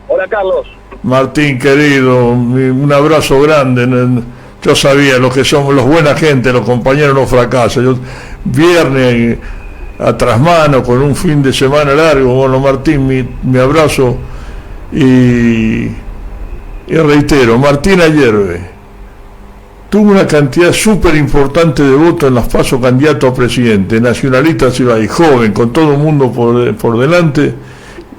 Hola, Carlos. Martín, querido, un abrazo grande. Yo sabía lo que somos los buena gente, los compañeros no fracasan. Yo, viernes a trasmano, con un fin de semana largo. Bueno, Martín, mi abrazo y reitero, Martín ayer tuvo una cantidad súper importante de votos en las PASO, candidato a presidente, nacionalista, y joven, con todo el mundo por delante,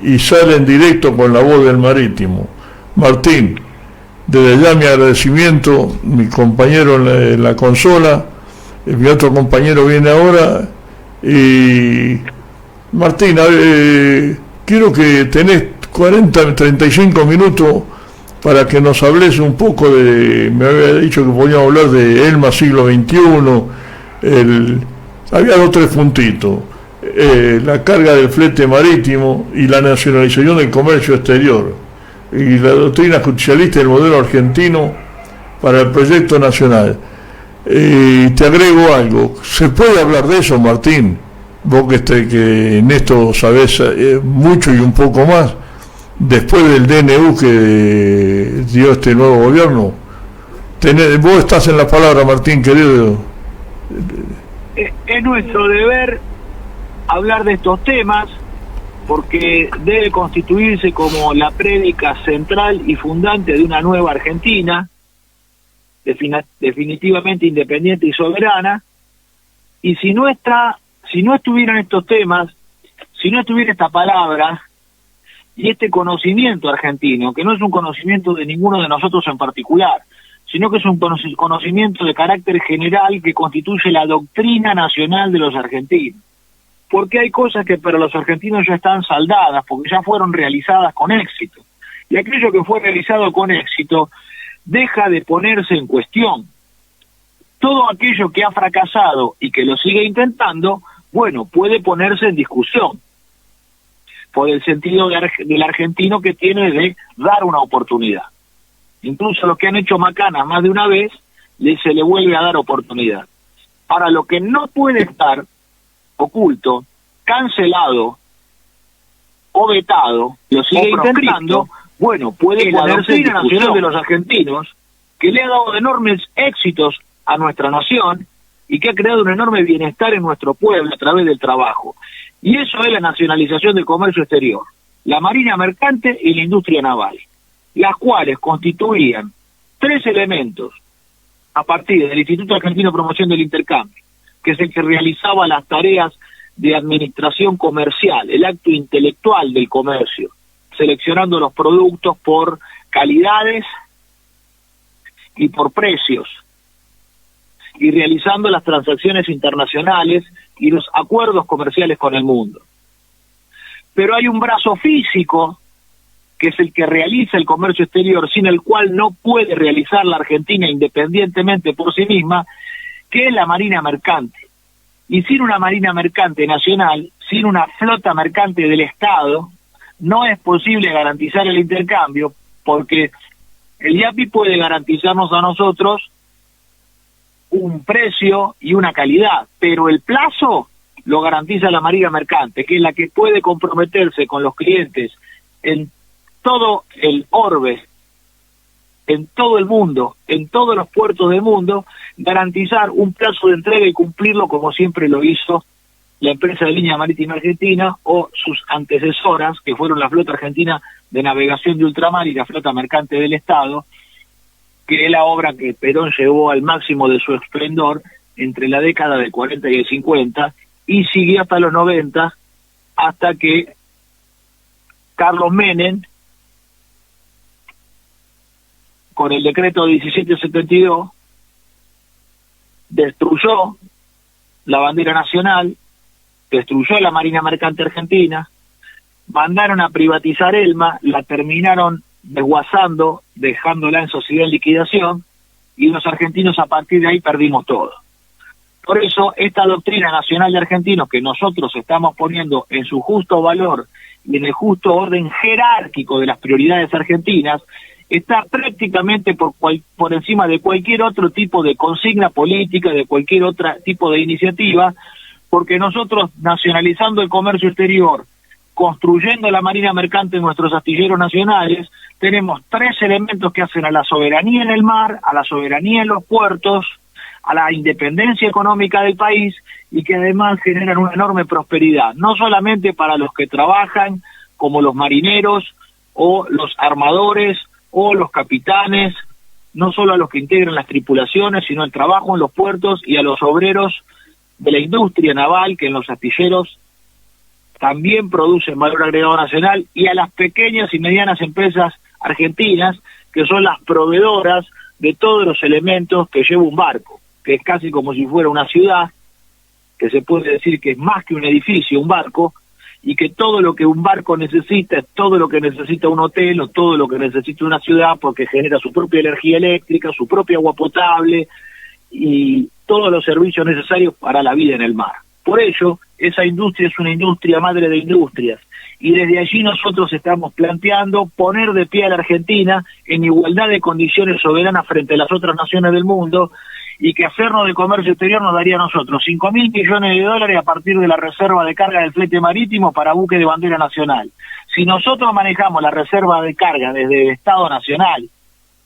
y sale en directo con La Voz del Marítimo. Martín, desde ya mi agradecimiento, mi compañero en la consola, mi otro compañero viene ahora, y Martín, quiero que tenés 35 minutos para que nos hables un poco me había dicho que podíamos hablar de ELMA siglo XXI, había 2 o 3 puntitos, la carga del flete marítimo y la nacionalización del comercio exterior, y la doctrina justicialista del modelo argentino para el proyecto nacional. Te agrego algo, ¿se puede hablar de eso, Martín? Vos que en esto sabés mucho y un poco más, después del DNU que dio este nuevo gobierno. Vos estás en la palabra, Martín, querido. Es nuestro deber hablar de estos temas porque debe constituirse como la prédica central y fundante de una nueva Argentina, definitivamente independiente y soberana. Y si no estuvieran estos temas, si no estuviera esta palabra y este conocimiento argentino, que no es un conocimiento de ninguno de nosotros en particular, sino que es un conocimiento de carácter general que constituye la doctrina nacional de los argentinos. Porque hay cosas que para los argentinos ya están saldadas, porque ya fueron realizadas con éxito. Y aquello que fue realizado con éxito deja de ponerse en cuestión. Todo aquello que ha fracasado y que lo sigue intentando, bueno, puede ponerse en discusión, por el sentido del argentino que tiene de dar una oportunidad. Incluso los que han hecho macanas más de una vez, se le vuelve a dar oportunidad. Ahora, lo que no puede estar oculto, cancelado o vetado, lo sigue intentando, bueno, puede ponerse en discusión. La nacional de los argentinos, que le ha dado enormes éxitos a nuestra nación y que ha creado un enorme bienestar en nuestro pueblo a través del trabajo. Y eso es la nacionalización del comercio exterior, la marina mercante y la industria naval, las cuales constituían 3 elementos a partir del Instituto Argentino de Promoción del Intercambio, que es el que realizaba las tareas de administración comercial, el acto intelectual del comercio, seleccionando los productos por calidades y por precios, y realizando las transacciones internacionales y los acuerdos comerciales con el mundo. Pero hay un brazo físico, que es el que realiza el comercio exterior, sin el cual no puede realizar la Argentina independientemente por sí misma, que es la marina mercante. Y sin una marina mercante nacional, sin una flota mercante del Estado, no es posible garantizar el intercambio, porque el IAPI puede garantizarnos a nosotros un precio y una calidad, pero el plazo lo garantiza la marina mercante, que es la que puede comprometerse con los clientes en todo el orbe, en todo el mundo, en todos los puertos del mundo, garantizar un plazo de entrega y cumplirlo como siempre lo hizo la empresa de línea marítima argentina o sus antecesoras, que fueron la flota argentina de navegación de ultramar y la flota mercante del Estado, que es la obra que Perón llevó al máximo de su esplendor entre la década del 40 y el 50, y siguió hasta los 90, hasta que Carlos Menem, con el decreto 1772, destruyó la bandera nacional, destruyó la Marina Mercante Argentina, mandaron a privatizar ELMA, la terminaron desguazando, dejándola en sociedad en liquidación, y los argentinos a partir de ahí perdimos todo. Por eso, esta doctrina nacional de argentinos que nosotros estamos poniendo en su justo valor y en el justo orden jerárquico de las prioridades argentinas, está prácticamente por encima de cualquier otro tipo de consigna política, de cualquier otro tipo de iniciativa, porque nosotros, nacionalizando el comercio exterior, construyendo la marina mercante en nuestros astilleros nacionales, tenemos 3 elementos que hacen a la soberanía en el mar, a la soberanía en los puertos, a la independencia económica del país, y que además generan una enorme prosperidad, no solamente para los que trabajan, como los marineros, o los armadores, o los capitanes, no solo a los que integran las tripulaciones, sino al trabajo en los puertos y a los obreros de la industria naval, que en los astilleros también producen valor agregado nacional, y a las pequeñas y medianas empresas argentinas, que son las proveedoras de todos los elementos que lleva un barco, que es casi como si fuera una ciudad, que se puede decir que es más que un edificio, un barco, y que todo lo que un barco necesita es todo lo que necesita un hotel o todo lo que necesita una ciudad, porque genera su propia energía eléctrica, su propia agua potable y todos los servicios necesarios para la vida en el mar. Por ello, esa industria es una industria madre de industrias, y desde allí nosotros estamos planteando poner de pie a la Argentina en igualdad de condiciones soberanas frente a las otras naciones del mundo, y que hacernos de comercio exterior nos daría a nosotros 5.000 millones de dólares a partir de la reserva de carga del flete marítimo para buques de bandera nacional. Si nosotros manejamos la reserva de carga desde el Estado Nacional,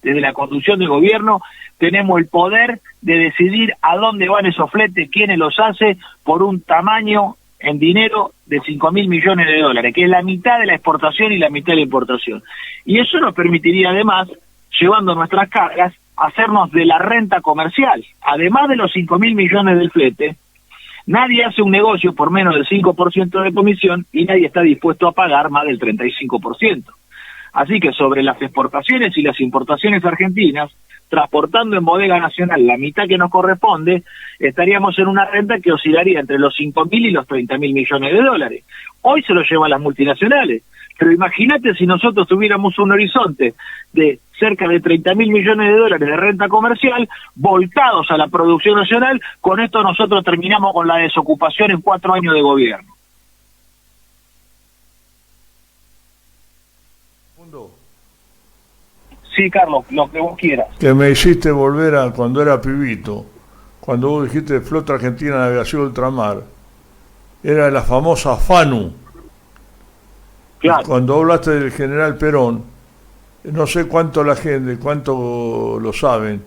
desde la conducción del gobierno, tenemos el poder de decidir a dónde van esos fletes, quiénes los hace, por un tamaño en dinero de 5.000 millones de dólares, que es la mitad de la exportación y la mitad de la importación. Y eso nos permitiría además, llevando nuestras cargas, hacernos de la renta comercial. Además de los 5.000 millones del flete, nadie hace un negocio por menos del 5% de comisión y nadie está dispuesto a pagar más del 35%. Así que sobre las exportaciones y las importaciones argentinas, transportando en bodega nacional la mitad que nos corresponde, estaríamos en una renta que oscilaría entre los 5.000 y los 30.000 millones de dólares. Hoy se lo llevan las multinacionales, pero imagínate si nosotros tuviéramos un horizonte de cerca de 30.000 millones de dólares de renta comercial, volcados a la producción nacional. Con esto nosotros terminamos con la desocupación en 4 años de gobierno. Sí, Carlos, lo que vos quieras. Que me hiciste volver a cuando era pibito, cuando vos dijiste Flota Argentina de Navegación Ultramar, era la famosa FANU. Claro. Cuando hablaste del general Perón, no sé cuánto la gente, cuánto lo saben,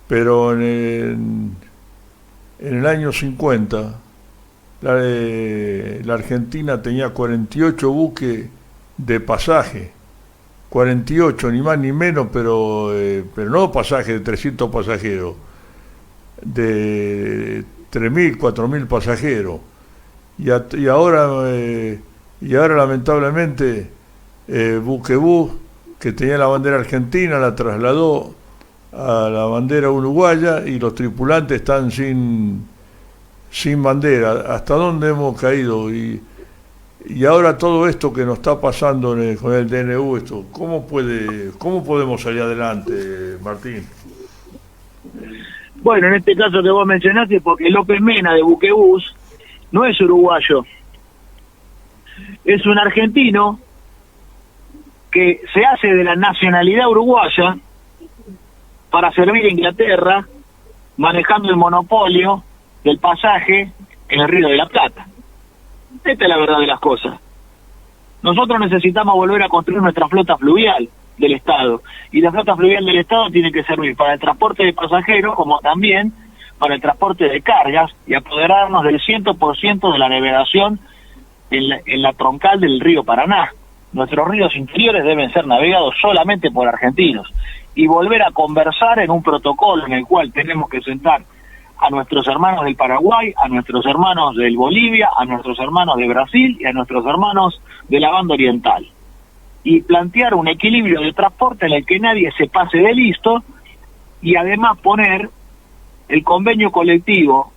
pero en el año 50 la Argentina tenía 48 buques de pasaje, 48, ni más ni menos, pero no pasaje de 300 pasajeros, de 3.000, 4.000 pasajeros, y ahora lamentablemente Buquebús, que tenía la bandera argentina, la trasladó a la bandera uruguaya y los tripulantes están sin bandera. ¿Hasta dónde hemos caído? Y ahora todo esto que nos está pasando con el DNU, ¿cómo podemos salir adelante, Martín? Bueno, en este caso que vos mencionaste, porque López Mena de Buquebús no es uruguayo, es un argentino que se hace de la nacionalidad uruguaya para servir a Inglaterra, manejando el monopolio del pasaje en el Río de la Plata. Esta es la verdad de las cosas. Nosotros necesitamos volver a construir nuestra flota fluvial del Estado, y la flota fluvial del Estado tiene que servir para el transporte de pasajeros como también para el transporte de cargas y apoderarnos del 100% de la navegación en la troncal del río Paraná. Nuestros ríos interiores deben ser navegados solamente por argentinos, y volver a conversar en un protocolo en el cual tenemos que sentar a nuestros hermanos del Paraguay, a nuestros hermanos del Bolivia, a nuestros hermanos de Brasil y a nuestros hermanos de la banda oriental, y plantear un equilibrio de transporte en el que nadie se pase de listo, y además poner el convenio colectivo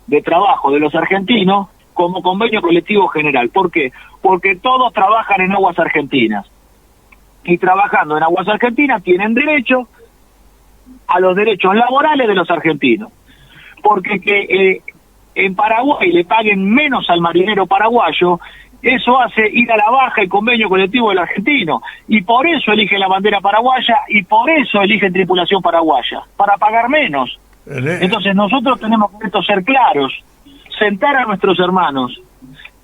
de trabajo de los argentinos como convenio colectivo general. ¿Por qué? Porque todos trabajan en aguas argentinas, y trabajando en aguas argentinas tienen derecho a los derechos laborales de los argentinos. Porque que en Paraguay le paguen menos al marinero paraguayo, eso hace ir a la baja el convenio colectivo del argentino, y por eso eligen la bandera paraguaya, y por eso eligen tripulación paraguaya, para pagar menos. Entonces nosotros tenemos que ser claros, sentar a nuestros hermanos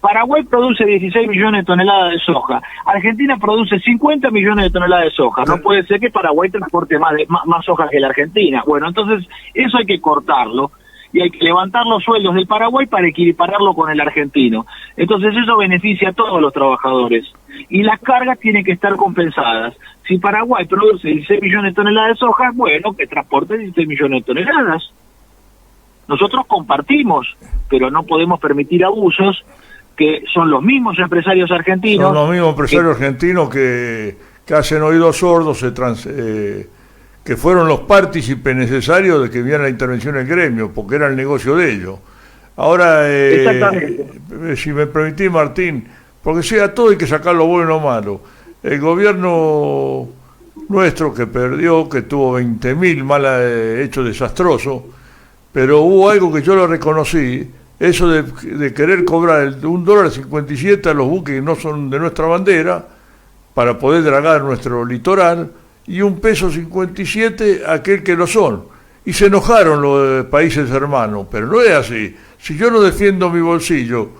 Paraguay produce 16 millones de toneladas de soja. Argentina produce 50 millones de toneladas de soja. No puede ser que Paraguay transporte más soja que la Argentina. Bueno, entonces eso hay que cortarlo y hay que levantar los sueldos del Paraguay para equipararlo con el argentino. Entonces eso beneficia a todos los trabajadores. Y las cargas tienen que estar compensadas. Si Paraguay produce 16 millones de toneladas de soja, bueno, que transporte 16 millones de toneladas. Nosotros compartimos, pero no podemos permitir abusos que son los mismos empresarios argentinos. Son los mismos empresarios argentinos que hacen oídos sordos, que fueron los partícipes necesarios de que viera la intervención del gremio, porque era el negocio de ellos. Ahora, si me permitís, Martín, porque sea todo hay que sacar lo bueno y lo malo. El gobierno nuestro que perdió, que tuvo 20.000 hechos desastrosos, pero hubo algo que yo lo reconocí, eso de querer cobrar $1.57 a los buques que no son de nuestra bandera, para poder dragar nuestro litoral, y $1.57 a aquel que lo son. Y se enojaron los países hermanos, pero no es así. Si yo no defiendo mi bolsillo,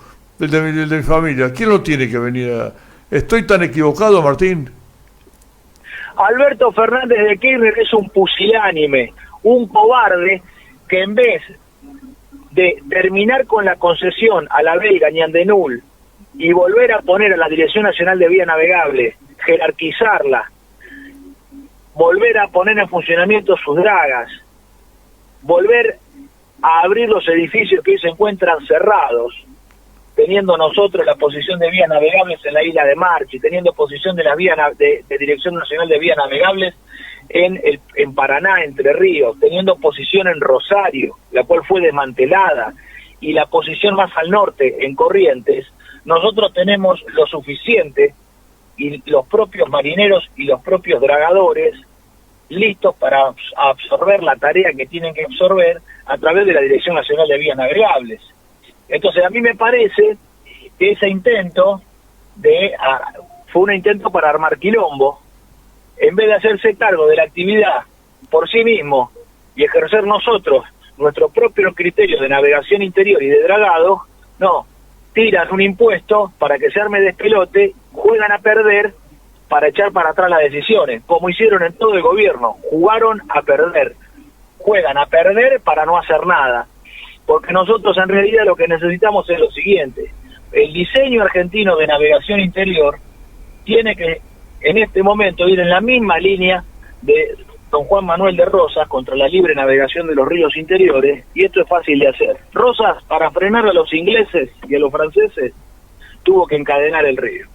el de mi familia, ¿quién lo tiene que venir a...? ¿Estoy tan equivocado, Martín? Alberto Fernández de Kirchner es un pusilánime, un cobarde que en vez de terminar con la concesión a la belga Ñandenul y volver a poner a la Dirección Nacional de Vías Navegables, jerarquizarla, volver a poner en funcionamiento sus dragas, volver a abrir los edificios que hoy se encuentran cerrados, teniendo nosotros la posición de vías navegables en la isla de Marchi, teniendo posición de las vías de Dirección Nacional de Vías Navegables en Paraná, Entre Ríos, teniendo posición en Rosario, la cual fue desmantelada, y la posición más al norte, en Corrientes, nosotros tenemos lo suficiente, y los propios marineros y los propios dragadores listos para absorber la tarea que tienen que absorber a través de la Dirección Nacional de Vías Navegables. Entonces a mí me parece que ese intento fue un intento para armar quilombo, en vez de hacerse cargo de la actividad por sí mismo y ejercer nosotros nuestro propio criterio de navegación interior y de dragado, no, tiran un impuesto para que se arme despelote, juegan a perder para echar para atrás las decisiones, como hicieron en todo el gobierno, jugaron a perder, juegan a perder para no hacer nada, porque nosotros en realidad lo que necesitamos es lo siguiente: el diseño argentino de navegación interior tiene que en este momento ir en la misma línea de don Juan Manuel de Rosas contra la libre navegación de los ríos interiores, y esto es fácil de hacer. Rosas, para frenar a los ingleses y a los franceses, tuvo que encadenar el río,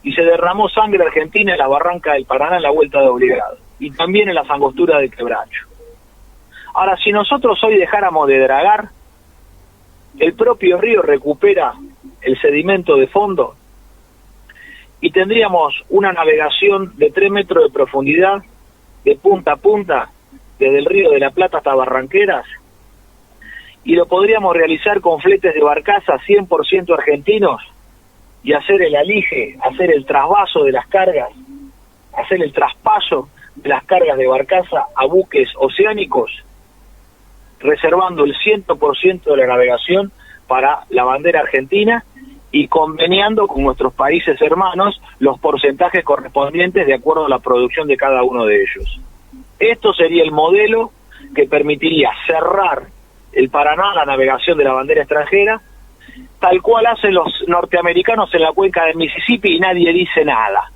y se derramó sangre argentina en la barranca del Paraná en la vuelta de Obligado, y también en las angosturas de Quebracho. Ahora, si nosotros hoy dejáramos de dragar, el propio río recupera el sedimento de fondo y tendríamos una navegación de 3 metros de profundidad, de punta a punta, desde el río de la Plata hasta Barranqueras, y lo podríamos realizar con fletes de barcaza 100% argentinos, y hacer el alige, hacer el trasvaso de las cargas, hacer el traspaso de las cargas de barcaza a buques oceánicos, reservando el 100% de la navegación para la bandera argentina y conveniando con nuestros países hermanos los porcentajes correspondientes de acuerdo a la producción de cada uno de ellos. Esto sería el modelo que permitiría cerrar el Paraná a la navegación de la bandera extranjera, tal cual hacen los norteamericanos en la cuenca del Mississippi, y nadie dice nada,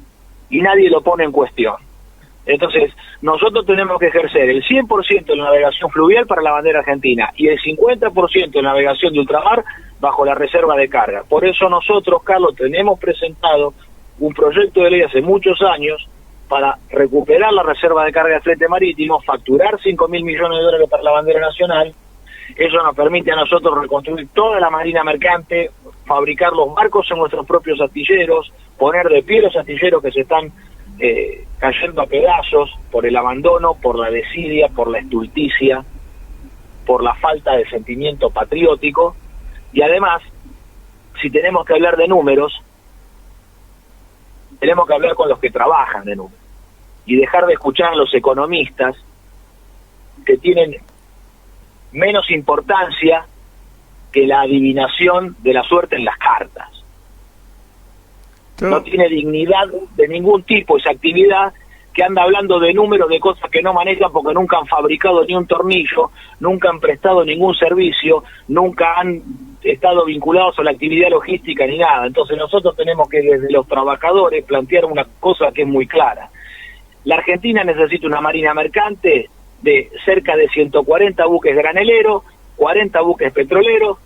y nadie lo pone en cuestión. Entonces, nosotros tenemos que ejercer el 100% de la navegación fluvial para la bandera argentina y el 50% de navegación de ultramar bajo la reserva de carga. Por eso nosotros, Carlos, tenemos presentado un proyecto de ley hace muchos años para recuperar la reserva de carga de flete marítimo, facturar 5.000 millones de dólares para la bandera nacional. Eso nos permite a nosotros reconstruir toda la marina mercante, fabricar los barcos en nuestros propios astilleros, poner de pie los astilleros que se están cayendo a pedazos por el abandono, por la desidia, por la estulticia, por la falta de sentimiento patriótico. Y además, si tenemos que hablar de números, tenemos que hablar con los que trabajan de números y dejar de escuchar a los economistas que tienen menos importancia que la adivinación de la suerte en las cartas. No tiene dignidad de ningún tipo esa actividad, que anda hablando de números, de cosas que no manejan porque nunca han fabricado ni un tornillo, nunca han prestado ningún servicio, nunca han estado vinculados a la actividad logística ni nada. Entonces nosotros tenemos que desde los trabajadores plantear una cosa que es muy clara. La Argentina necesita una marina mercante de cerca de 140 buques graneleros, 40 buques petroleros,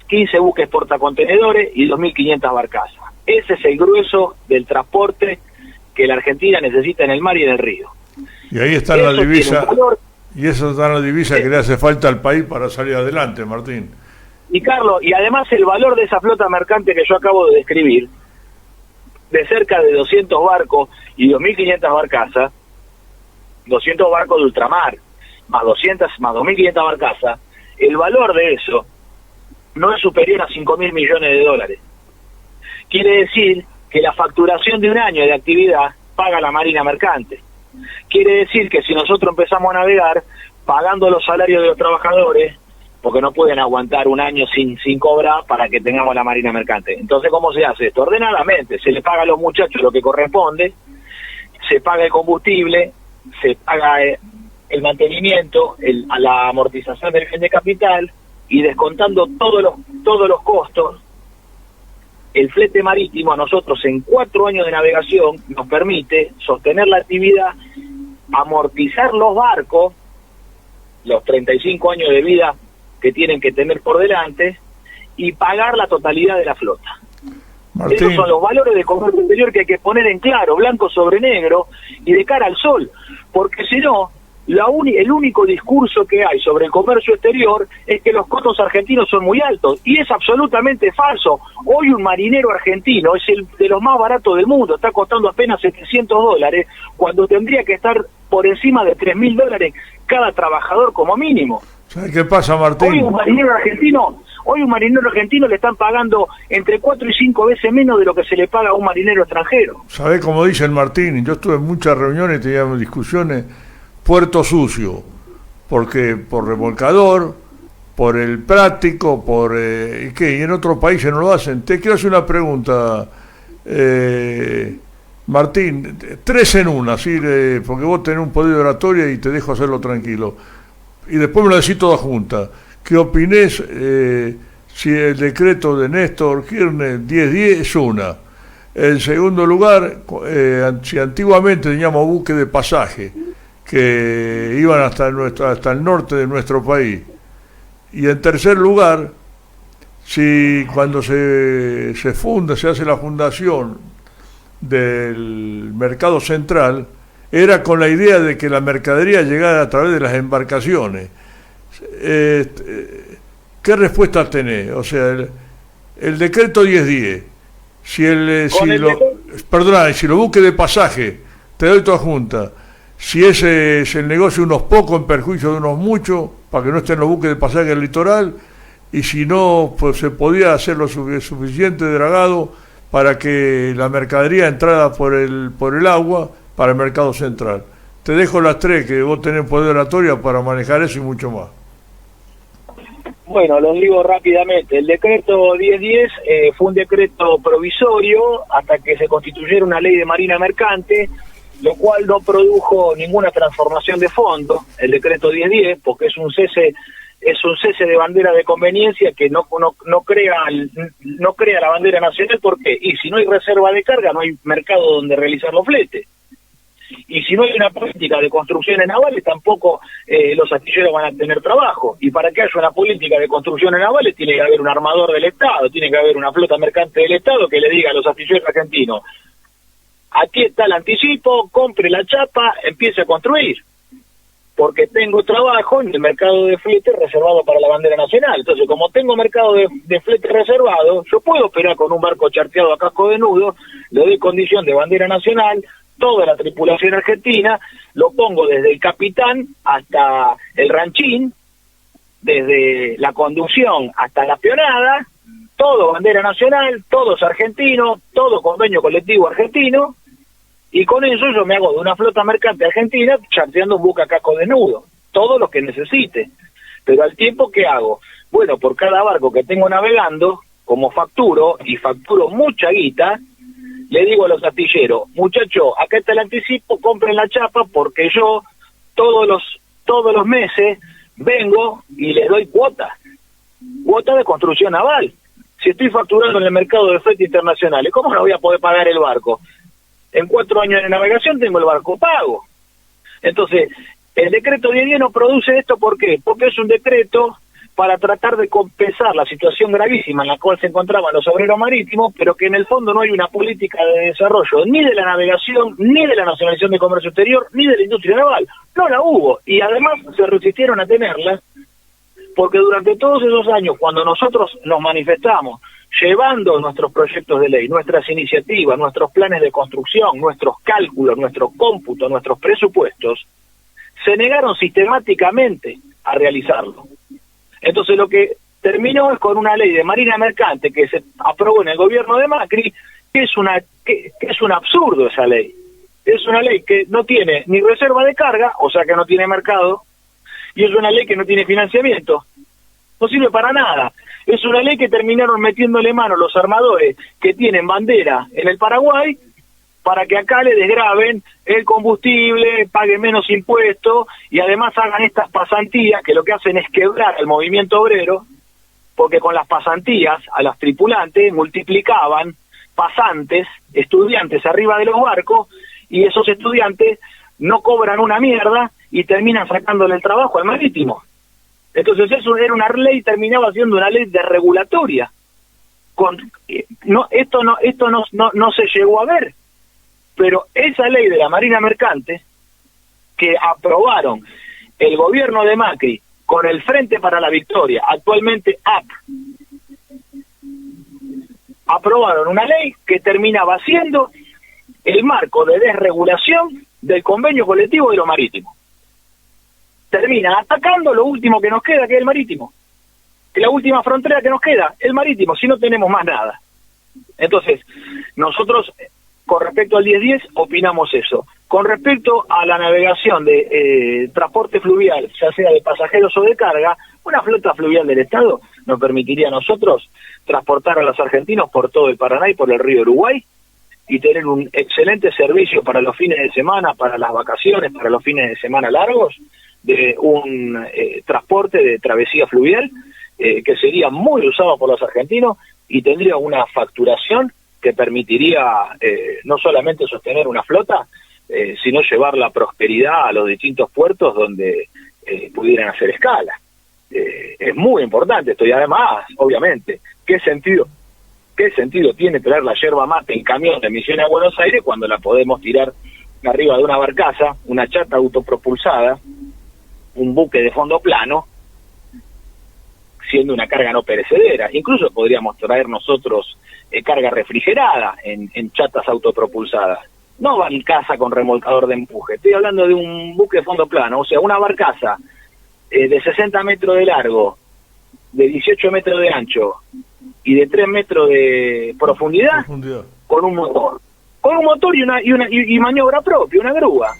15 buques portacontenedores y 2.500 barcazas. Ese es el grueso del transporte que la Argentina necesita en el mar y en el río. Y ahí está la divisa, y eso está la divisa que le hace falta al país para salir adelante, Martín. Y Carlos, y además el valor de esa flota mercante que yo acabo de describir, de cerca de 200 barcos y 2.500 barcazas, 200 barcos de ultramar, más 2.500 barcazas, el valor de eso no es superior a 5.000 millones de dólares. Quiere decir que la facturación de un año de actividad paga la marina mercante. Quiere decir que si nosotros empezamos a navegar pagando los salarios de los trabajadores, porque no pueden aguantar un año sin cobrar para que tengamos la marina mercante. Entonces, ¿cómo se hace esto? Ordenadamente, se le paga a los muchachos lo que corresponde, se paga el combustible, se paga el mantenimiento, a la amortización del bien de capital, y descontando todos los costos, el flete marítimo a nosotros en 4 años de navegación nos permite sostener la actividad, amortizar los barcos, los 35 años de vida que tienen que tener por delante, y pagar la totalidad de la flota. Martín. Esos son los valores de comercio exterior que hay que poner en claro, blanco sobre negro y de cara al sol, porque si no, el único discurso que hay sobre el comercio exterior es que los costos argentinos son muy altos, y es absolutamente falso. Hoy un marinero argentino es el de los más baratos del mundo, está costando apenas $700, cuando tendría que estar por encima de $3.000 cada trabajador como mínimo. ¿Sabes qué pasa, Martín? Hoy un marinero argentino le están pagando entre 4 y 5 veces menos de lo que se le paga a un marinero extranjero. ¿Sabés cómo dice el Martín? Yo estuve en muchas reuniones, teníamos discusiones. Puerto sucio, porque por remolcador, por el práctico, ¿y qué? Y en otros países no lo hacen. Te quiero hacer una pregunta, Martín, 3 en 1, ¿sí? Porque vos tenés un poder de oratoria y te dejo hacerlo tranquilo. Y después me lo decís toda junta. ¿Qué opinés si el decreto de Néstor Kirchner 1010 es una? En segundo lugar, si antiguamente teníamos buques de pasaje que iban hasta el norte de nuestro país, y en tercer lugar, si cuando se hace la fundación del mercado central, era con la idea de que la mercadería llegara a través de las embarcaciones. ¿Qué respuesta tenés? O sea, el decreto 1010, si los buques de pasaje, te doy toda junta, si ese es el negocio de unos pocos en perjuicio de unos muchos, para que no estén los buques de pasaje en el litoral, y si no, pues se podía hacer lo suficiente dragado para que la mercadería entrara por el agua para el mercado central. Te dejo las 3, que vos tenés poder oratoria para manejar eso y mucho más. Bueno, los digo rápidamente. El decreto 1010 fue un decreto provisorio hasta que se constituyera una ley de marina mercante, lo cual no produjo ninguna transformación de fondo, el decreto 1010, porque es un cese de bandera de conveniencia que no crea la bandera nacional. ¿Por qué? Y si no hay reserva de carga, no hay mercado donde realizar los fletes. Y si no hay una política de construcciones navales, tampoco los astilleros van a tener trabajo. Y para que haya una política de construcciones navales, tiene que haber un armador del Estado, tiene que haber una flota mercante del Estado que le diga a los astilleros argentinos: aquí está el anticipo, compre la chapa, empiece a construir, porque tengo trabajo en el mercado de flete reservado para la bandera nacional. Entonces, como tengo mercado de flete reservado, yo puedo operar con un barco charteado a casco de nudo, le doy condición de bandera nacional, toda la tripulación argentina, lo pongo desde el capitán hasta el ranchín, desde la conducción hasta la peonada, todo bandera nacional, todos argentinos, todo convenio colectivo argentino, y con eso yo me hago de una flota mercante argentina charteando un buque a casco desnudo, todo lo que necesite. Pero al tiempo que hago, Bueno, por cada barco que tengo navegando, como facturo, y facturo mucha guita, le digo a los astilleros, muchachos, acá está el anticipo, compren la chapa, porque yo todos los meses vengo y les doy cuota de construcción naval. Si estoy facturando en el mercado de flete internacionales, ¿cómo no voy a poder pagar el barco? En 4 años de navegación tengo el barco pago. Entonces, el decreto 1010 no produce esto, ¿por qué? Porque es un decreto para tratar de compensar la situación gravísima en la cual se encontraban los obreros marítimos, pero que en el fondo no hay una política de desarrollo ni de la navegación, ni de la nacionalización de comercio exterior, ni de la industria naval. No la hubo, y además se resistieron a tenerla, porque durante todos esos años, cuando nosotros nos manifestamos, llevando nuestros proyectos de ley, nuestras iniciativas, nuestros planes de construcción, nuestros cálculos, nuestro cómputo, nuestros presupuestos, se negaron sistemáticamente a realizarlo. Entonces lo que terminó es con una ley de marina mercante que se aprobó en el gobierno de Macri, que es un absurdo esa ley. Es una ley que no tiene ni reserva de carga, o sea que no tiene mercado, y es una ley que no tiene financiamiento. No sirve para nada. Es una ley que terminaron metiéndole mano los armadores que tienen bandera en el Paraguay para que acá le desgraven el combustible, paguen menos impuestos y además hagan estas pasantías que lo que hacen es quebrar el movimiento obrero, porque con las pasantías a los tripulantes multiplicaban pasantes, estudiantes arriba de los barcos, y esos estudiantes no cobran una mierda y terminan sacándole el trabajo al marítimo. Entonces eso era una ley, terminaba siendo una ley desregulatoria. Esto no se llegó a ver, pero esa ley de la marina mercante que aprobaron el gobierno de Macri con el Frente para la Victoria, actualmente AP, aprobaron una ley que terminaba siendo el marco de desregulación del convenio colectivo de lo marítimo. Termina atacando lo último que nos queda, que es el marítimo. Que la última frontera que nos queda, el marítimo, si no tenemos más nada. Entonces, nosotros, con respecto al 1010, opinamos eso. Con respecto a la navegación de transporte fluvial, ya sea de pasajeros o de carga, una flota fluvial del Estado nos permitiría a nosotros transportar a los argentinos por todo el Paraná y por el río Uruguay, y tener un excelente servicio para los fines de semana, para las vacaciones, para los fines de semana largos, de un transporte de travesía fluvial que sería muy usado por los argentinos y tendría una facturación que permitiría no solamente sostener una flota, sino llevar la prosperidad a los distintos puertos donde pudieran hacer escala. Es muy importante esto, y además, obviamente, ¿qué sentido tiene traer la yerba mate en camión de Misiones a Buenos Aires cuando la podemos tirar arriba de una barcaza, una chata autopropulsada, un buque de fondo plano, siendo una carga no perecedera? Incluso podríamos traer nosotros carga refrigerada en chatas autopropulsadas. No barcaza con remolcador de empuje, estoy hablando de un buque de fondo plano, o sea, una barcaza de 60 metros de largo, de 18 metros de ancho y de 3 metros de profundidad. Con un motor y maniobra propia, una grúa.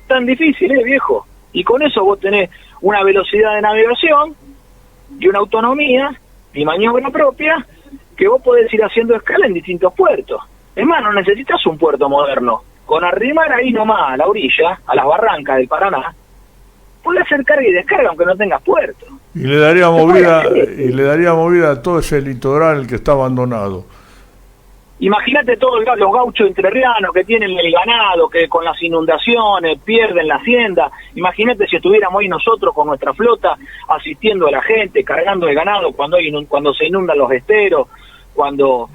Tan difícil, viejo. Y con eso vos tenés una velocidad de navegación y una autonomía y maniobra propia que vos podés ir haciendo escala en distintos puertos. Es más, no necesitas un puerto moderno. Con arrimar ahí nomás a la orilla, a las barrancas del Paraná, podés hacer carga y descarga aunque no tengas puerto. Y le daría movida a todo ese litoral que está abandonado. Imagínate todos los gauchos entrerrianos que tienen el ganado, que con las inundaciones pierden la hacienda. Imagínate si estuviéramos ahí nosotros con nuestra flota asistiendo a la gente, cargando el ganado cuando se inundan los esteros, cuando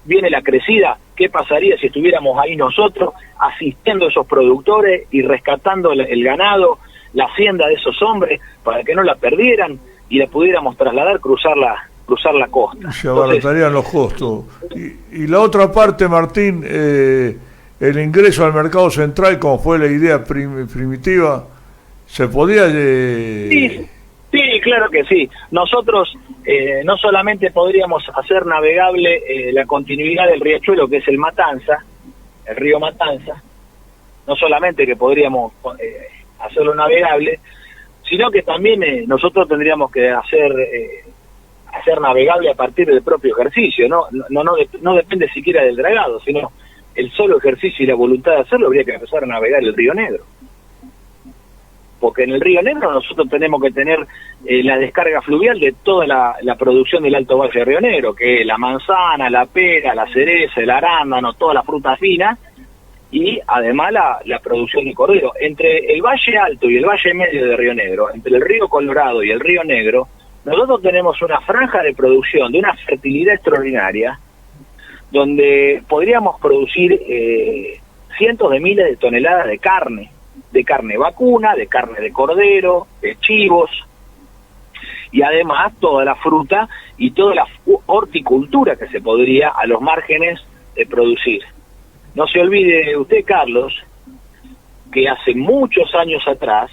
viene la crecida. ¿Qué pasaría si estuviéramos ahí nosotros asistiendo a esos productores y rescatando el ganado, la hacienda de esos hombres, para que no la perdieran y la pudiéramos trasladar, cruzar la costa? Se abaratarían los costos. Y la otra parte, Martín, el ingreso al mercado central, como fue la idea primitiva, ¿se podía...? Sí, claro que sí. Nosotros no solamente podríamos hacer navegable la continuidad del riachuelo, que es el Matanza, el río Matanza, no solamente que podríamos hacerlo navegable, sino que también nosotros tendríamos que hacer navegable a partir del propio ejercicio, no depende siquiera del dragado, sino el solo ejercicio y la voluntad de hacerlo. Habría que empezar a navegar el Río Negro, porque en el Río Negro nosotros tenemos que tener la descarga fluvial de toda la producción del Alto Valle de Río Negro, que es la manzana, la pera, la cereza, el arándano, toda la fruta fina, y además la producción de cordero. Entre el Valle Alto y el Valle Medio de Río Negro, entre el Río Colorado y el Río Negro, nosotros tenemos una franja de producción de una fertilidad extraordinaria, donde podríamos producir cientos de miles de toneladas de carne vacuna, de carne de cordero, de chivos, y además toda la fruta y toda la horticultura que se podría a los márgenes producir. No se olvide usted, Carlos, que hace muchos años atrás,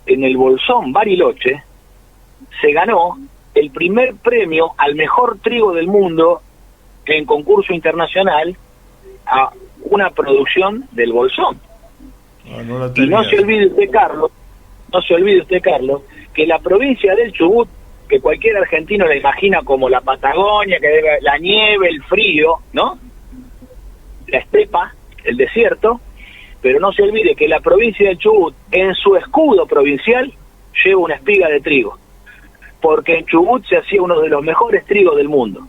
en el Bolsón Bariloche, se ganó el primer premio al mejor trigo del mundo en concurso internacional a una producción del Bolsón. Y no se olvide usted, Carlos, que la provincia del Chubut, que cualquier argentino la imagina como la Patagonia, que debe la nieve, el frío, ¿no? La estepa, el desierto, pero no se olvide que la provincia del Chubut, en su escudo provincial, lleva una espiga de trigo, porque en Chubut se hacía uno de los mejores trigos del mundo.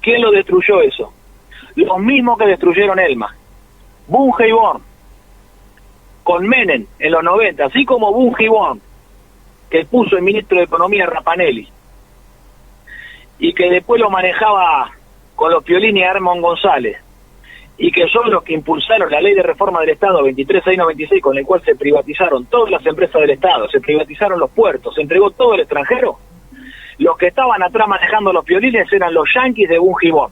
¿Quién lo destruyó eso? Los mismos que destruyeron Elma, Bunge y Born, con Menem en los 90, así como Bunge y Born, que puso el ministro de Economía Rapanelli, y que después lo manejaba con los Piolini y Hermón González, y que son los que impulsaron la ley de reforma del Estado 23696, con el cual se privatizaron todas las empresas del Estado, se privatizaron los puertos, se entregó todo al extranjero. Los que estaban atrás manejando los piolines eran los yanquis de Bungibón,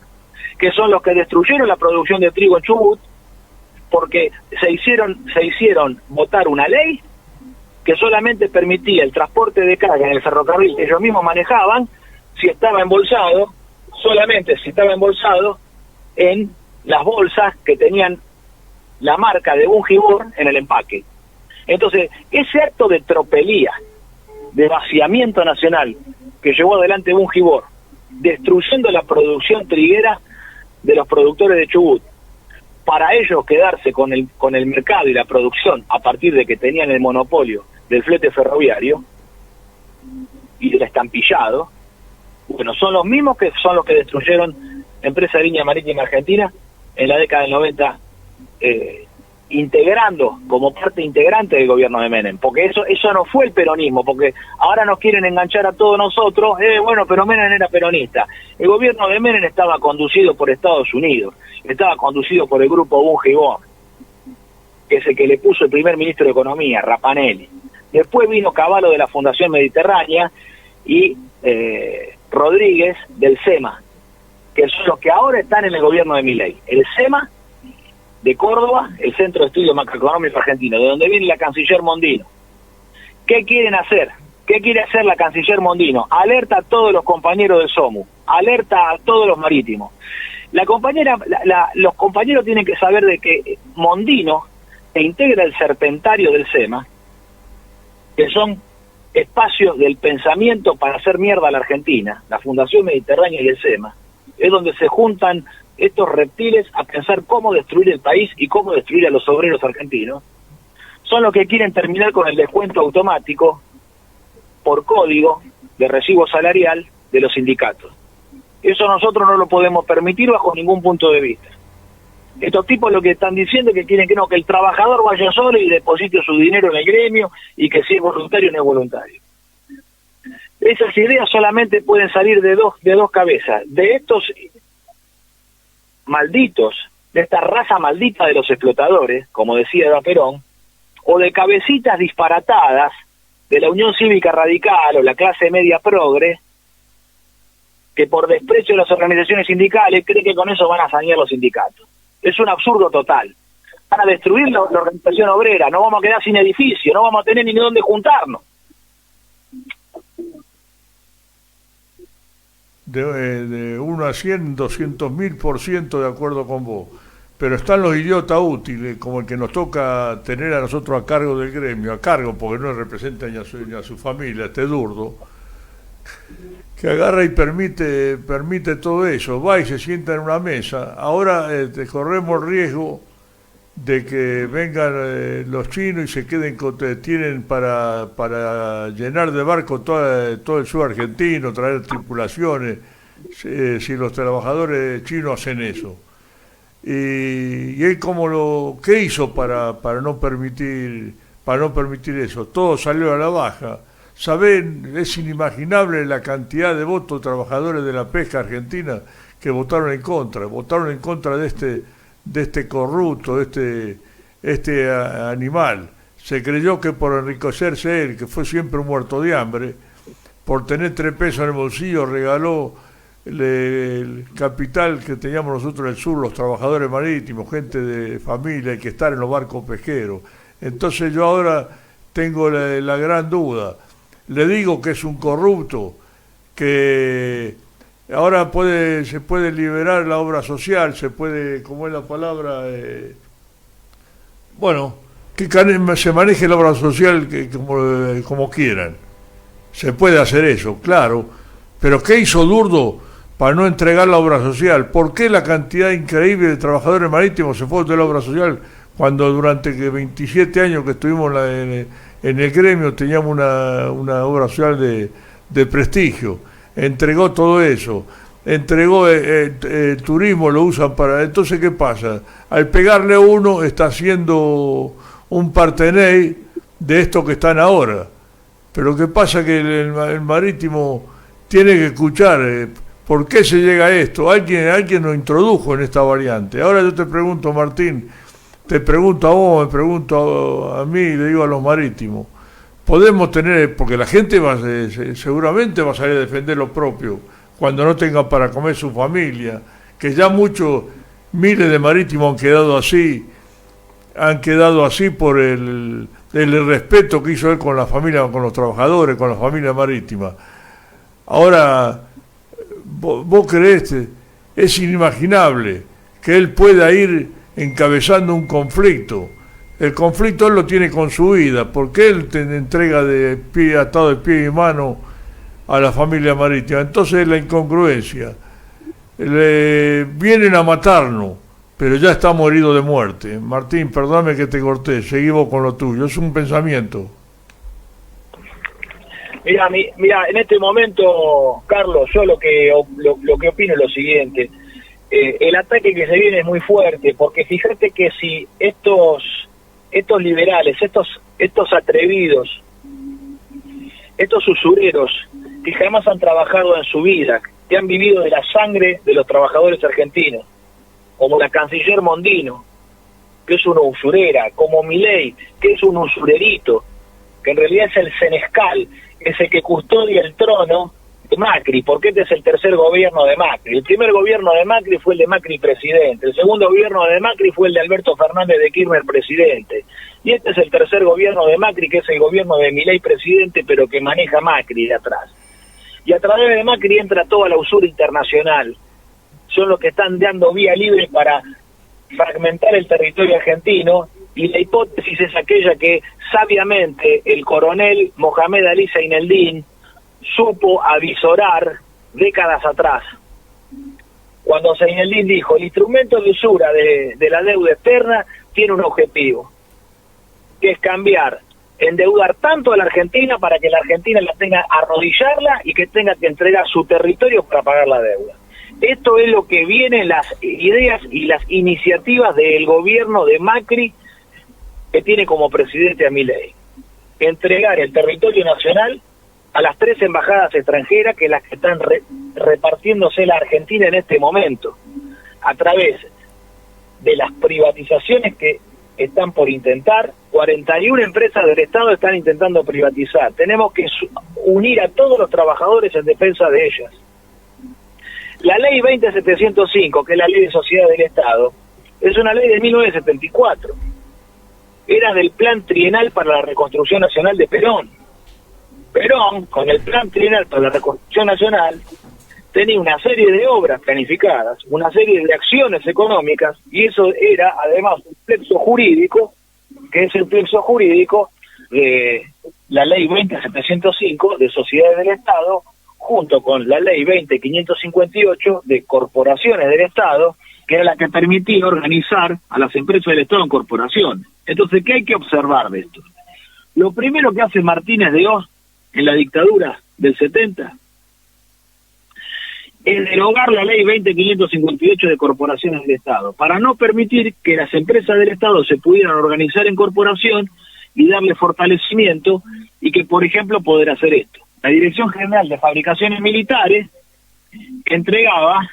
que son los que destruyeron la producción de trigo en Chubut, porque se hicieron votar una ley que solamente permitía el transporte de carga en el ferrocarril que ellos mismos manejaban, si estaba embolsado, solamente si estaba embolsado en las bolsas que tenían la marca de Bungibón en el empaque. Entonces, ese acto de tropelía, de vaciamiento nacional que llevó adelante Bungibón, destruyendo la producción triguera de los productores de Chubut, para ellos quedarse con el mercado y la producción a partir de que tenían el monopolio del flete ferroviario y del estampillado, bueno, son los mismos que son los que destruyeron Empresa de Línea Marítima Argentina en la década del 90, integrando como parte integrante del gobierno de Menem, porque eso no fue el peronismo, porque ahora nos quieren enganchar a todos nosotros, bueno, pero Menem era peronista. El gobierno de Menem estaba conducido por Estados Unidos, estaba conducido por el grupo Bungibón, que es el que le puso el primer ministro de Economía, Rapanelli. Después vino Cavallo de la Fundación Mediterránea y Rodríguez del SEMA, que son los que ahora están en el gobierno de Milei. El SEMA de Córdoba, el Centro de Estudio Macroeconómico Argentino, de donde viene la canciller Mondino. ¿Qué quieren hacer? ¿Qué quiere hacer la canciller Mondino? Alerta a todos los compañeros del SOMU, alerta a todos los marítimos. Los compañeros tienen que saber de que Mondino integra el serpentario del SEMA, que son espacios del pensamiento para hacer mierda a la Argentina, la Fundación Mediterránea y el SEMA, es donde se juntan estos reptiles a pensar cómo destruir el país y cómo destruir a los obreros argentinos. Son los que quieren terminar con el descuento automático por código de recibo salarial de los sindicatos. Eso nosotros no lo podemos permitir bajo ningún punto de vista. Estos tipos lo que están diciendo es que quieren que el trabajador vaya solo y deposite su dinero en el gremio y que si es voluntario no es voluntario. Esas ideas solamente pueden salir de dos cabezas, de estos malditos, de esta raza maldita de los explotadores, como decía Eva Perón, o de cabecitas disparatadas de la Unión Cívica Radical o la clase media progre, que por desprecio de las organizaciones sindicales creen que con eso van a sanear los sindicatos. Es un absurdo total. Van a destruir la organización obrera, no vamos a quedar sin edificio, no vamos a tener ni dónde juntarnos. De 1 a 100, 200.000% de acuerdo con vos. pero están los idiotas útiles, como el que nos toca tener a nosotros a cargo del gremio, a cargo porque no representa ni a su familia, este Durdo, que agarra y permite todo eso, va y se sienta en una mesa. Ahora corremos el riesgo de que vengan los chinos y se tienen para llenar de barco todo el sur argentino, traer tripulaciones, si los trabajadores chinos hacen eso. Y él ¿qué hizo para no permitir eso? Todo salió a la baja. Saben, es inimaginable la cantidad de votos trabajadores de la pesca argentina que votaron en contra de este corrupto, de este animal. Se creyó que por enriquecerse él, que fue siempre un muerto de hambre, por tener 3 pesos en el bolsillo, regaló el capital que teníamos nosotros en el sur, los trabajadores marítimos, gente de familia, hay que estar en los barcos pesqueros. Entonces yo ahora tengo la gran duda. Le digo que es un corrupto, que ahora se puede liberar la obra social, se puede, ¿cómo es la palabra? Que se maneje la obra social como quieran. Se puede hacer eso, claro. Pero ¿qué hizo Durdo para no entregar la obra social? ¿Por qué la cantidad increíble de trabajadores marítimos se fue de la obra social cuando durante 27 años que estuvimos en el gremio teníamos una obra social de prestigio? Entregó todo eso, entregó el turismo, lo usan para... Entonces, ¿qué pasa? Al pegarle a uno está haciendo un parteney de estos que están ahora. Pero ¿qué pasa? Que el marítimo tiene que escuchar por qué se llega a esto. Alguien nos introdujo en esta variante. Ahora yo te pregunto, Martín, te pregunto a vos, me pregunto a mí, le digo a los marítimos, podemos tener, porque la gente seguramente va a salir a defender lo propio cuando no tenga para comer su familia, que ya miles de marítimos han quedado así por el respeto que hizo él con la familia, con los trabajadores, con la familia marítima. Ahora, vos creés, es inimaginable que él pueda ir encabezando un conflicto. El conflicto él lo tiene con su vida, porque él te entrega atado de pie y mano a la familia marítima. Entonces la incongruencia. Vienen a matarnos, pero ya estamos heridos de muerte. Martín, perdóname que te corté, seguimos con lo tuyo, es un pensamiento. Mira, en este momento, Carlos, yo lo que opino es lo siguiente. El ataque que se viene es muy fuerte, porque fíjate que si estos liberales, estos atrevidos, estos usureros que jamás han trabajado en su vida, que han vivido de la sangre de los trabajadores argentinos, como la canciller Mondino, que es una usurera, como Milei, que es un usurerito, que en realidad es el senescal, es el que custodia el trono de Macri, porque este es el tercer gobierno de Macri. El primer gobierno de Macri fue el de Macri presidente, el segundo gobierno de Macri fue el de Alberto Fernández de Kirchner presidente, y este es el tercer gobierno de Macri, que es el gobierno de Milei presidente, pero que maneja Macri de atrás. Y a través de Macri entra toda la usura internacional. Son los que están dando vía libre para fragmentar el territorio argentino, y la hipótesis es aquella que sabiamente el coronel Mohamed Ali Zaineldin supo avisorar décadas atrás, cuando Zaineldin dijo: el instrumento de usura de la deuda externa tiene un objetivo, que es endeudar tanto a la Argentina para que la Argentina la tenga, arrodillarla, y que tenga que entregar su territorio para pagar la deuda. Esto es lo que viene, las ideas y las iniciativas del gobierno de Macri, que tiene como presidente a Milei. Entregar el territorio nacional a las 3 embajadas extranjeras, que las que están repartiéndose la Argentina en este momento, a través de las privatizaciones que están por intentar. 41 empresas del Estado están intentando privatizar. Tenemos que unir a todos los trabajadores en defensa de ellas. La ley 20705, que es la ley de sociedad del Estado, es una ley de 1974. Era del Plan Trienal para la Reconstrucción Nacional de Perón. Perón, con el Plan Trienal para la Reconstrucción Nacional, tenía una serie de obras planificadas, una serie de acciones económicas, y eso era además un plexo jurídico, que es el plexo jurídico de la ley 20.705 de sociedades del Estado, junto con la ley 20.558 de corporaciones del Estado, que era la que permitía organizar a las empresas del Estado en corporaciones. Entonces, ¿qué hay que observar de esto? Lo primero que hace Martínez de Oz en la dictadura del 70 es derogar la ley 20.558 de corporaciones del Estado, para no permitir que las empresas del Estado se pudieran organizar en corporación y darle fortalecimiento, y que, por ejemplo, poder hacer esto. La Dirección General de Fabricaciones Militares entregaba,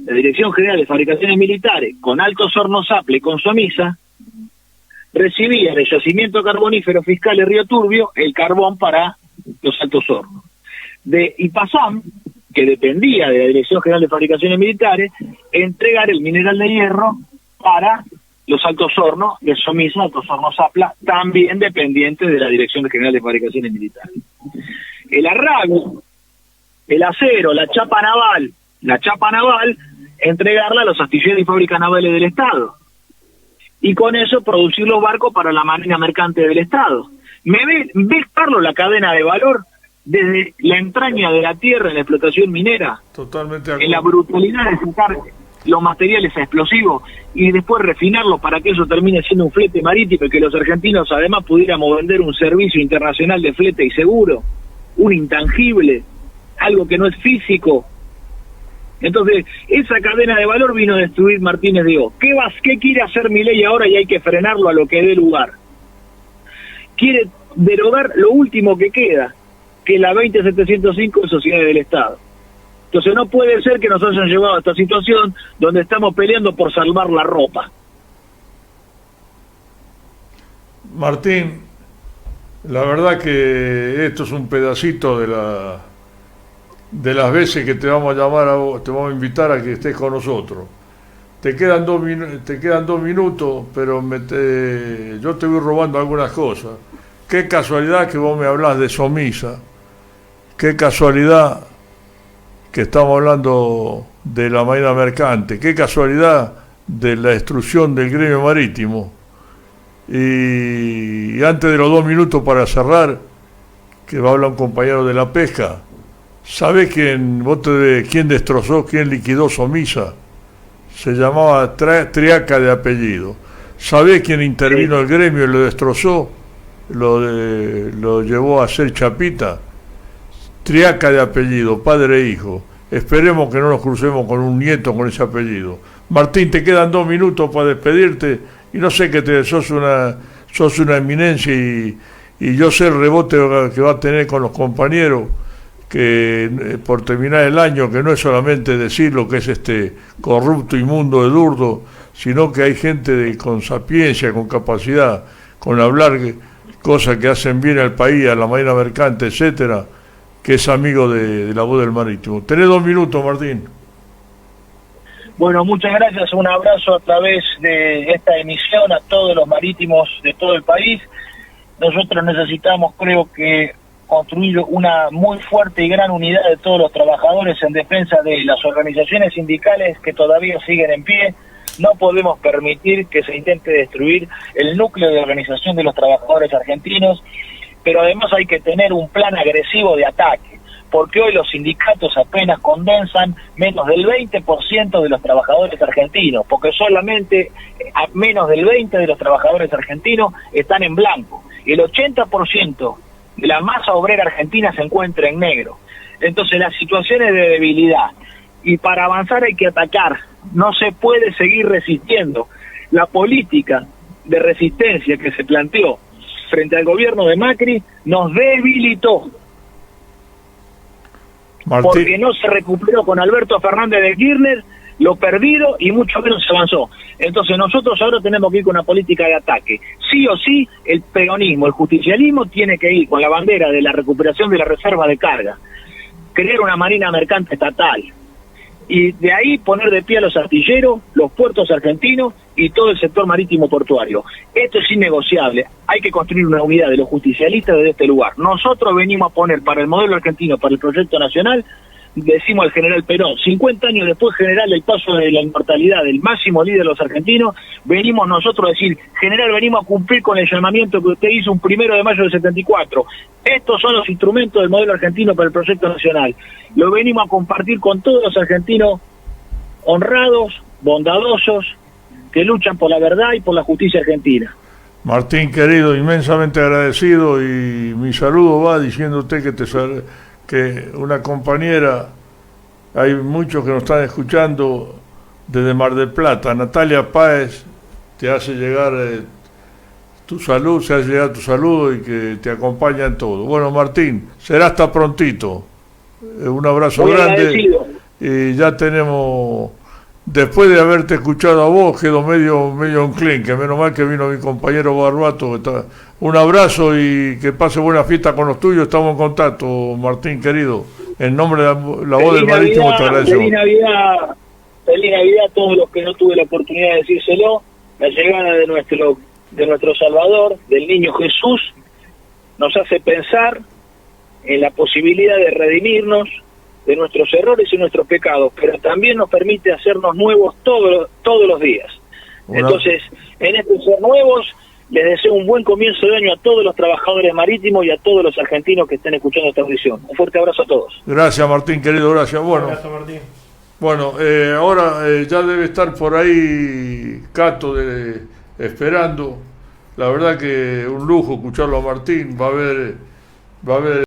la Dirección General de Fabricaciones Militares, con Altos Hornos Aple y con Somisa, recibía del yacimiento carbonífero fiscal de Río Turbio el carbón para los Altos Hornos. De IPASAM, que dependía de la Dirección General de Fabricaciones Militares, entregar el mineral de hierro para los Altos Hornos de Somisa, Altos Hornos Apla, también dependientes de la Dirección General de Fabricaciones Militares. El arraggo, el acero, la chapa naval, entregarla a los astilleros y fábricas navales del Estado. Y con eso producir los barcos para la marina mercante del Estado. ¿Ves, Carlos, la cadena de valor? Desde la entraña de la tierra en la explotación minera, totalmente en la brutalidad de sacar los materiales explosivos y después refinarlos para que eso termine siendo un flete marítimo y que los argentinos además pudiéramos vender un servicio internacional de flete y seguro, un intangible, algo que no es físico. Entonces, esa cadena de valor vino a destruir Martínez de Oz. ¿Qué quiere hacer Milei ahora y hay que frenarlo a lo que dé lugar? Quiere derogar lo último que queda, que es la 20.705 de sociedades del Estado. Entonces no puede ser que nos hayan llevado a esta situación donde estamos peleando por salvar la ropa. Martín, la verdad que esto es un pedacito de las veces que te vamos a llamar te vamos a invitar a que estés con nosotros. Te quedan 2 minutos, pero yo te voy robando algunas cosas. Qué casualidad que vos me hablás de Somisa. Qué casualidad que estamos hablando de la marina mercante. Qué casualidad de la destrucción del gremio marítimo. Y antes de los 2 minutos para cerrar, que va a hablar un compañero de la pesca, ¿sabés quién destrozó, quién liquidó Somisa? Se llamaba Triaca de apellido. ¿Sabés quién intervino el gremio y lo destrozó? Lo llevó a ser chapita. Triaca de apellido, padre e hijo. Esperemos que no nos crucemos con un nieto con ese apellido. Martín, te quedan 2 minutos para despedirte, y no sé que sos una eminencia, y yo sé el rebote que va a tener con los compañeros, que por terminar el año, que no es solamente decir lo que es este corrupto, inmundo de Durdo, sino que hay gente con sapiencia, con capacidad, con hablar cosas que hacen bien al país, a la marina mercante, etcétera, que es amigo de la voz del marítimo. Tenés 2 minutos, Martín. Bueno, muchas gracias, un abrazo a través de esta emisión a todos los marítimos de todo el país. Nosotros necesitamos, creo que, construir una muy fuerte y gran unidad de todos los trabajadores en defensa de las organizaciones sindicales que todavía siguen en pie. No podemos permitir que se intente destruir el núcleo de organización de los trabajadores argentinos, pero además hay que tener un plan agresivo de ataque, porque hoy los sindicatos apenas condensan menos del 20% de los trabajadores argentinos, porque solamente menos del 20% de los trabajadores argentinos están en blanco. El 80% de la masa obrera argentina se encuentra en negro. Entonces las situaciones de debilidad, y para avanzar hay que atacar, no se puede seguir resistiendo. La política de resistencia que se planteó frente al gobierno de Macri nos debilitó, porque no se recuperó con Alberto Fernández de Kirchner lo perdido y mucho menos se avanzó. Entonces nosotros ahora tenemos que ir con una política de ataque. Sí o sí, el peronismo, el justicialismo tiene que ir con la bandera de la recuperación de la reserva de carga, crear una marina mercante estatal, y de ahí poner de pie a los astilleros, los puertos argentinos y todo el sector marítimo portuario. Esto es innegociable. Hay que construir una unidad de los justicialistas desde este lugar. Nosotros venimos a poner para el modelo argentino, para el proyecto nacional, decimos al general Perón, 50 años después, general, del paso de la inmortalidad del máximo líder de los argentinos, venimos nosotros a decir, general, venimos a cumplir con el llamamiento que usted hizo un 1 de mayo del 74. Estos son los instrumentos del modelo argentino para el proyecto nacional. Lo venimos a compartir con todos los argentinos honrados, bondadosos, que luchan por la verdad y por la justicia argentina. Martín, querido, inmensamente agradecido, y mi saludo va diciendo usted que una compañera, hay muchos que nos están escuchando desde Mar del Plata, Natalia Páez, te hace llegar tu salud, se hace llegar tu saludo y que te acompaña en todo. Bueno, Martín, será hasta prontito. Un abrazo muy grande. Agradecido. Y ya tenemos, después de haberte escuchado a vos, quedó medio enclenque, menos mal que vino mi compañero Barbato. Un abrazo y que pase buena fiesta con los tuyos. Estamos en contacto, Martín, querido. En nombre de la voz del Marítimo te agradecemos. Feliz Navidad a todos los que no tuve la oportunidad de decírselo. La llegada de nuestro Salvador, del niño Jesús, nos hace pensar en la posibilidad de redimirnos de nuestros errores y nuestros pecados, pero también nos permite hacernos nuevos todos los días. Entonces, en este ser nuevos, les deseo un buen comienzo de año a todos los trabajadores marítimos y a todos los argentinos que estén escuchando esta audición. Un fuerte abrazo a todos. Gracias, Martín, querido, gracias. Bueno, gracias, Martín. Bueno, ahora ya debe estar por ahí Cato esperando. La verdad que un lujo escucharlo a Martín. Va a haber